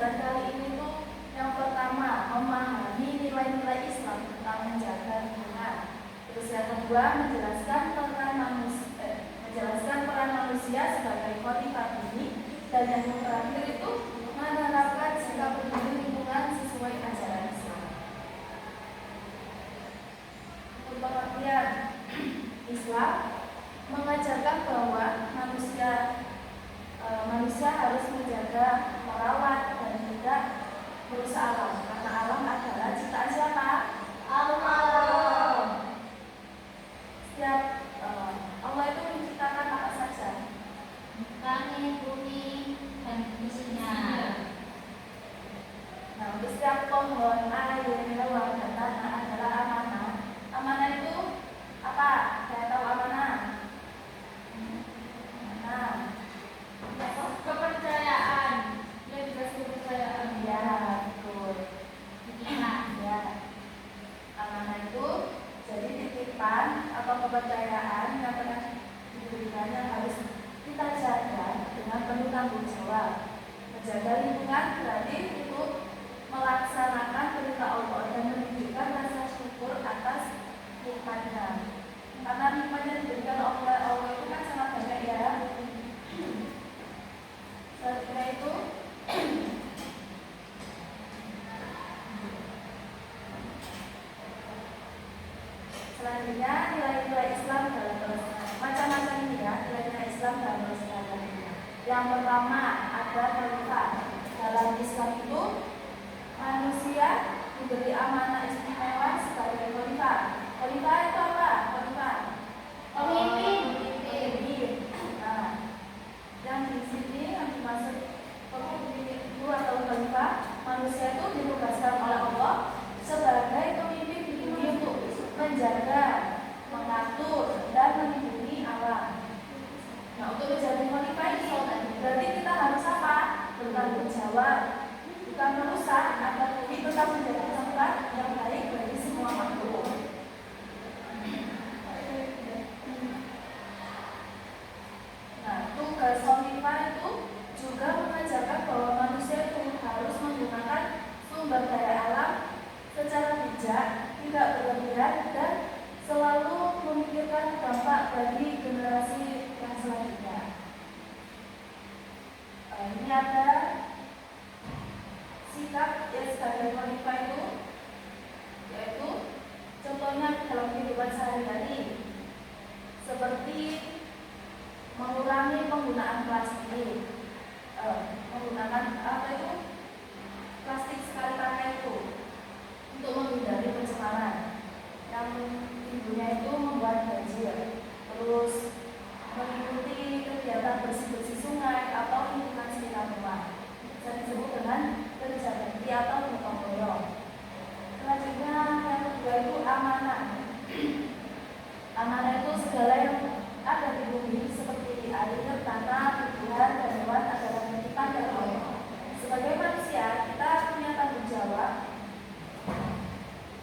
pelajaran kali ini tuh yang pertama memahami nilai-nilai Islam tentang menjaga lingkungan. Terus yang kedua menjelaskan peran manusia sebagai khalifah bumi, dan yang terakhir itu menerapkan sikap peduli lingkungan sesuai ajaran Islam. Untuk pengertian Islam mengajarkan bahwa manusia harus menjaga, merawat, dan tidak merusak alam, karena alam adalah ciptaan siapa? Allah. Setiap Allah itu menciptakan apa saja? Langit, bumi, dan isinya. Nah, untuk setiap pohon, air, hewan, dan tanah adalah amanah. Amanah itu apa? Saya tahu amanah. Kepercayaan. Dia dikasih kepercayaan. Ya, betul. Ya. Amanah itu jadi titipan atau kepercayaan yang pernah diberikan yang harus kita jaga dengan penuh tanggung jawab. Menjaga lingkungan berarti untuk melaksanakan perintah Allah dan menunjukkan rasa syukur atas nikmatnya. Karena nikmatnya diberikan oleh Allah itu kan sangat banyak ya. Setelah itu selanjutnya nilai-nilai Islam dalam beragama. Macam-macam ini ya, nilai-nilai Islam dalam beragama. Yang pertama ada khalifah. Dalam Islam itu manusia diberi amanah istimewa sebagai khalifah. Khalifah itu apa? Khalifah Pemimpin. Nah, yang di sini yang dimaksud pemimpin itu atau khalifah, manusia itu ditugaskan oleh Allah sebagai pemimpin di bumi untuk menjaga, mengatur, dan melindungi alam. Nah, untuk menjadi khalifah ini berarti kita harus apa? Bertanggung jawab, bukan merusak, agar bumi tetap menjadi tempat yang baik bagi semua makhluk. Nah, tugas khalifah itu juga mengajarkan bahwa manusia itu harus menggunakan sumber daya alam secara bijak, tidak berlebihan, dan selalu memikirkan dampak bagi generasi yang selanjutnya. Ini ada sikap yang sebagai khalifah itu, yaitu contohnya dalam kehidupan sehari-hari, seperti mengurangi penggunaan plastik, menggunakan plastik sekali pakai itu untuk menghindari pencemaran yang ibunya itu membuat banjir. Terus mengikuti kegiatan bersih-bersih sungai atau lingkungan sekitar rumah, yang disebut dengan kerja bakti atau gotong royong. Selanjutnya yang kedua itu amanah. Amanah itu segala yang ada di bumi seperti air, tanah, tumbuhan, dan hewan adalah titipan dari Allah. Sebagai manusia kita punya tanggung jawab.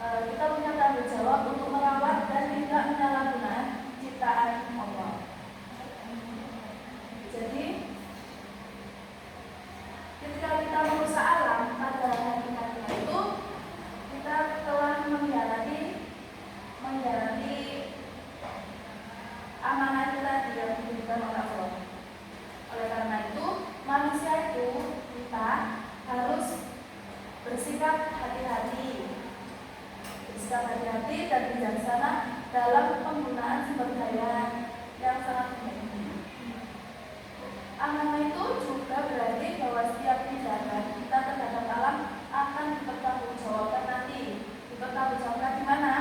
Kita punya tanggung jawab untuk merawat dan tidak menyalahgunakan ciptaan Allah. Jadi ketika kita merusak alam, pada hakikatnya itu kita telah mengkhianati amanah kita yang diberikan oleh Allah. Oleh karena itu, manusia itu kita harus bersikap hati-hati dan bijaksana dalam penggunaan sumber daya yang sangat penting. Amanah itu juga berarti bahwa setiap tindakan kita terhadap alam akan dipertanggungjawabkan nanti. Dipertanggungjawabkan di mana?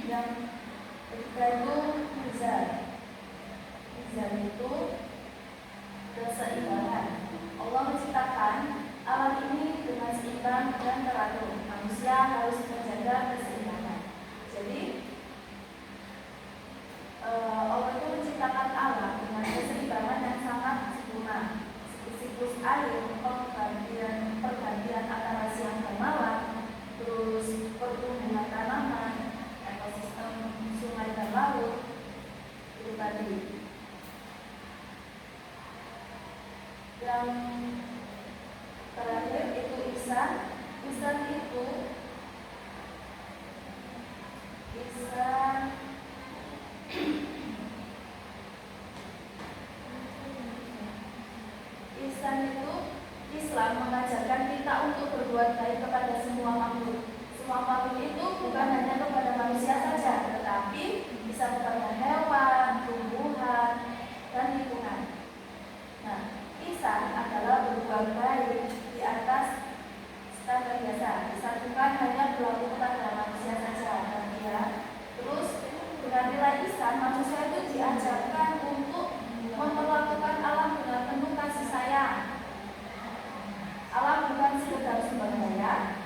Yang ketiga itu mizan. Mizan itu keseimbangan. Allah menciptakan alam ini dengan seimbang dan teratur. Manusia harus menjaga keseimbangan. Jadi Allah itu menciptakan alam dengan keseimbangan yang sangat sempurna. Siklus air, pergantian antara siang dan malam, terus pertumbuhan tanaman, ekosistem sungai dan laut, itu tadi. Yang terakhir itu ihsan. Ihsan itu Islam mengajarkan kita untuk berbuat baik kepada semua makhluk. Semua makhluk itu bukan hanya kepada manusia saja, tetapi bisa kepada hewan, tumbuhan, dan lingkungan. Nah, ihsan adalah berbuat baik di atas standar biasa. Ihsan bukan hanya berlaku kepada manusia saja, tapi ya. Terus dengan nilai ihsan, manusia itu diajarkan untuk memperlakukan alam dengan penuh kasih sayang. Alam bukan sekedar sumber daya,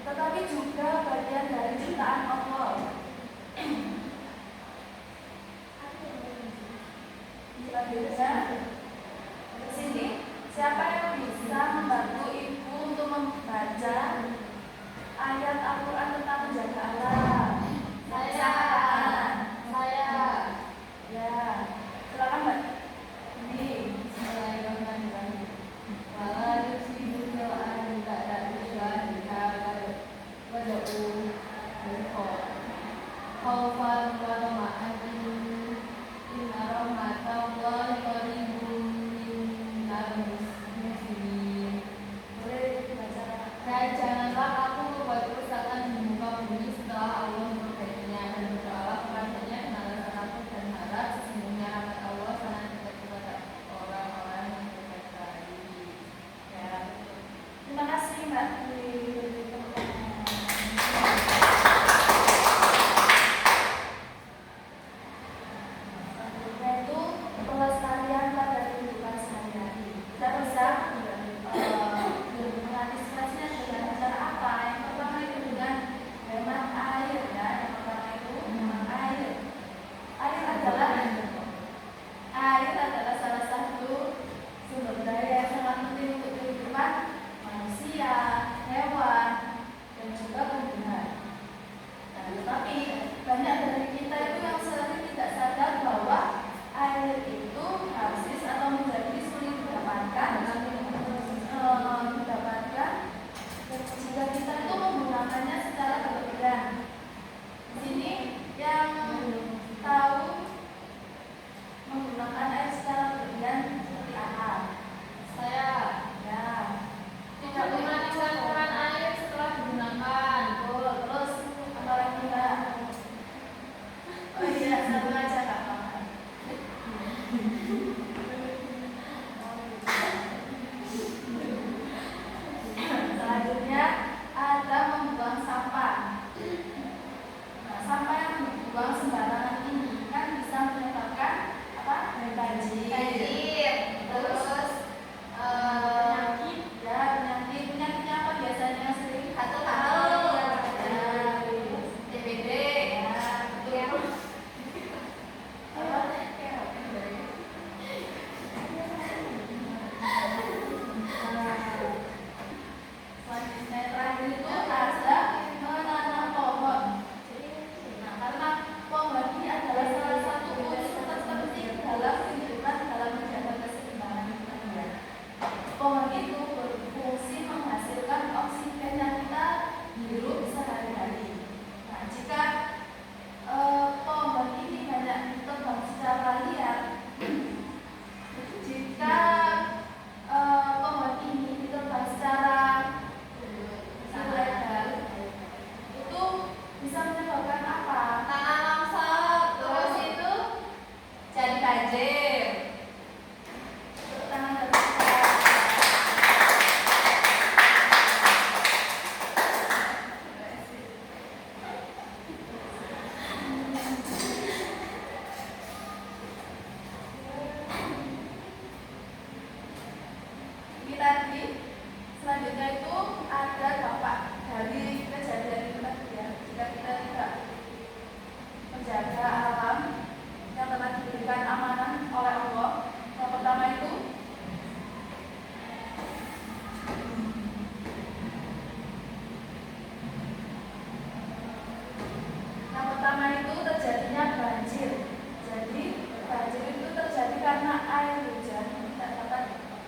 tetapi juga bagian dari ciptaan Allah. Selanjutnya, di sini siapa yang bisa membantu ibu untuk membaca ayat Al-Quran tentang menjaga alam? Saya. Ya, silakan Mbak. Ini. Dan janganlah aku membuat kerusakan di muka bumi setelah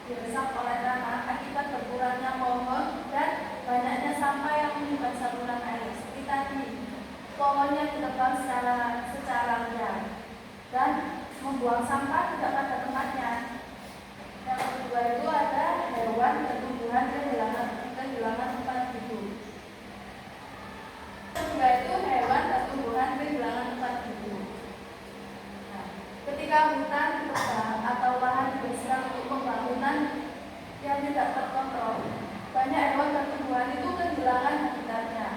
dirusak oleh tanah akibat berkurangnya pohon dan banyaknya sampah yang menyumbat saluran air. Seperti tadi, pohonnya ditebang secara liar dan membuang sampah tidak pada tempatnya. Yang kedua itu ada hewan dan tumbuhan kehilangan tempat hidup. Kedua itu hewan dan tumbuhan kehilangan tempat hidup. Nah, ketika hutan ditebang atau lahan dibersihkan untuk pembangunan yang tidak terkontrol, banyak hewan dan tumbuhan itu kehilangan habitatnya.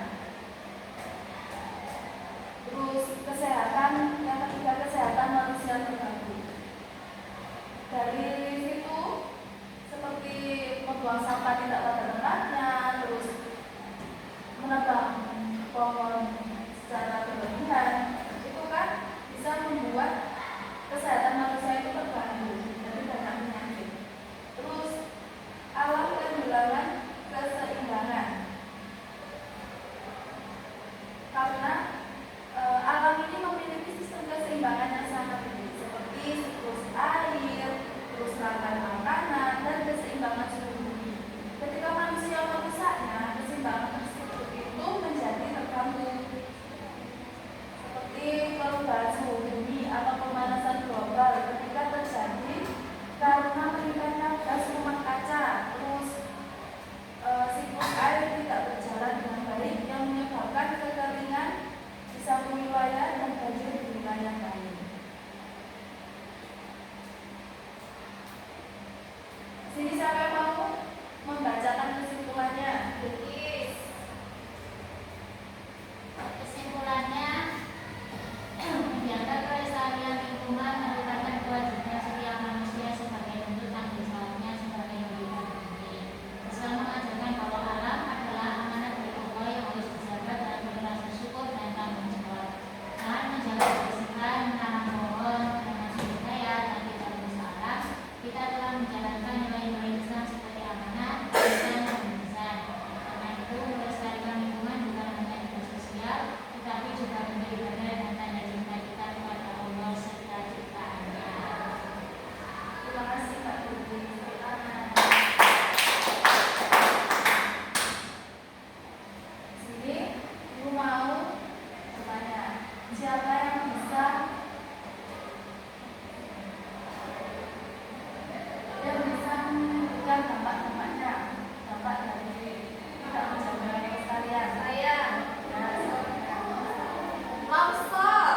Terus kesehatan, yang ketiga kesehatan manusia terganggu. Dari situ seperti membuang sampah tidak pada tempatnya, terus menebang pohon secara berlebihan, itu kan bisa membuat kesehatan manusia itu terganggu, jadi banyak penyakit. Terus alam kehilangan keseimbangan karena alam ini memiliki sistem keseimbangan yang sangat tinggi, seperti siklus air, terus rantai makanan, dan keseimbangan suhu bumi. Ketika manusia merusaknya, keseimbangan tersebut itu menjadi terganggu, seperti perubahan suhu bumi atau pemanasan global ketika terjadi karena meningkatnya gas rumah kaca. Terus siklus air tidak berjalan dengan baik yang menyebabkan kekeringan di satu wilayah dan banjir di wilayah lain. Sini siapa yang mau membacakan kesimpulannya? Kesimpulannya, menjaga kelestarian lingkungan merupakan kewajiban setiap manusia sebagai bentuk tanggung jawabnya sebagai hidup bumi. Islam mengajarkan bahwa alam adalah amanat dari Allah yang harus dijaga dan berrasa syukur dan tanggung jawab. Dengan menjaga kebersihan, menanam pohon, menanam budaya dan tidak merusak alam, kita telah menjalankan nilai-nilai Islam seperti amanah, ihsan, dan ihsan. Karena itu, melestarikan lingkungan bukan hanya ibadah sosial, tetapi juga bentuk ibadah dan tanda cinta kita kepada Allah serta ciptaannya. Terima kasih Pak Budi. Sini Ibu mau bertanya, siapa yang bisa menyebutkan dampak-dampaknya, dampak dari tidak menjaga kelestarian? Saya. Longsor.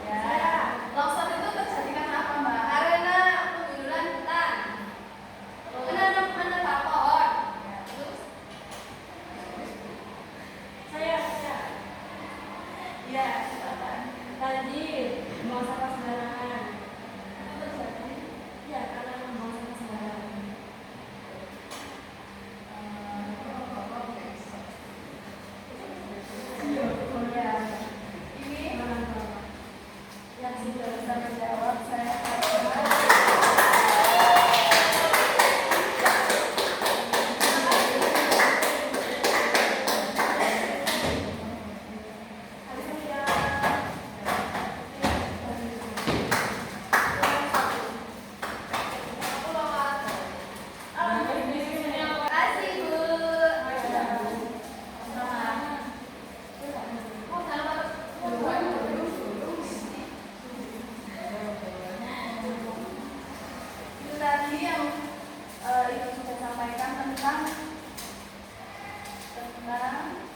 Ya. Longsor itu terjadi karena apa, Mbak? Karena penggundulan hutan. Menebang pohon. Ya, terus? Saya. Ya, silakan. Tadi buang sampah sembarangan. Itu terjadi. Ya, karena membuang sampah sembarangan. Ya, ini yang sudah bisa menjawab saya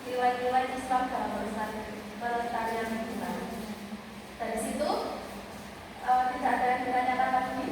nilai-nilai Islam dalam pelestarian lingkungan. Dari situ tidak ada yang ditanyakan lagi.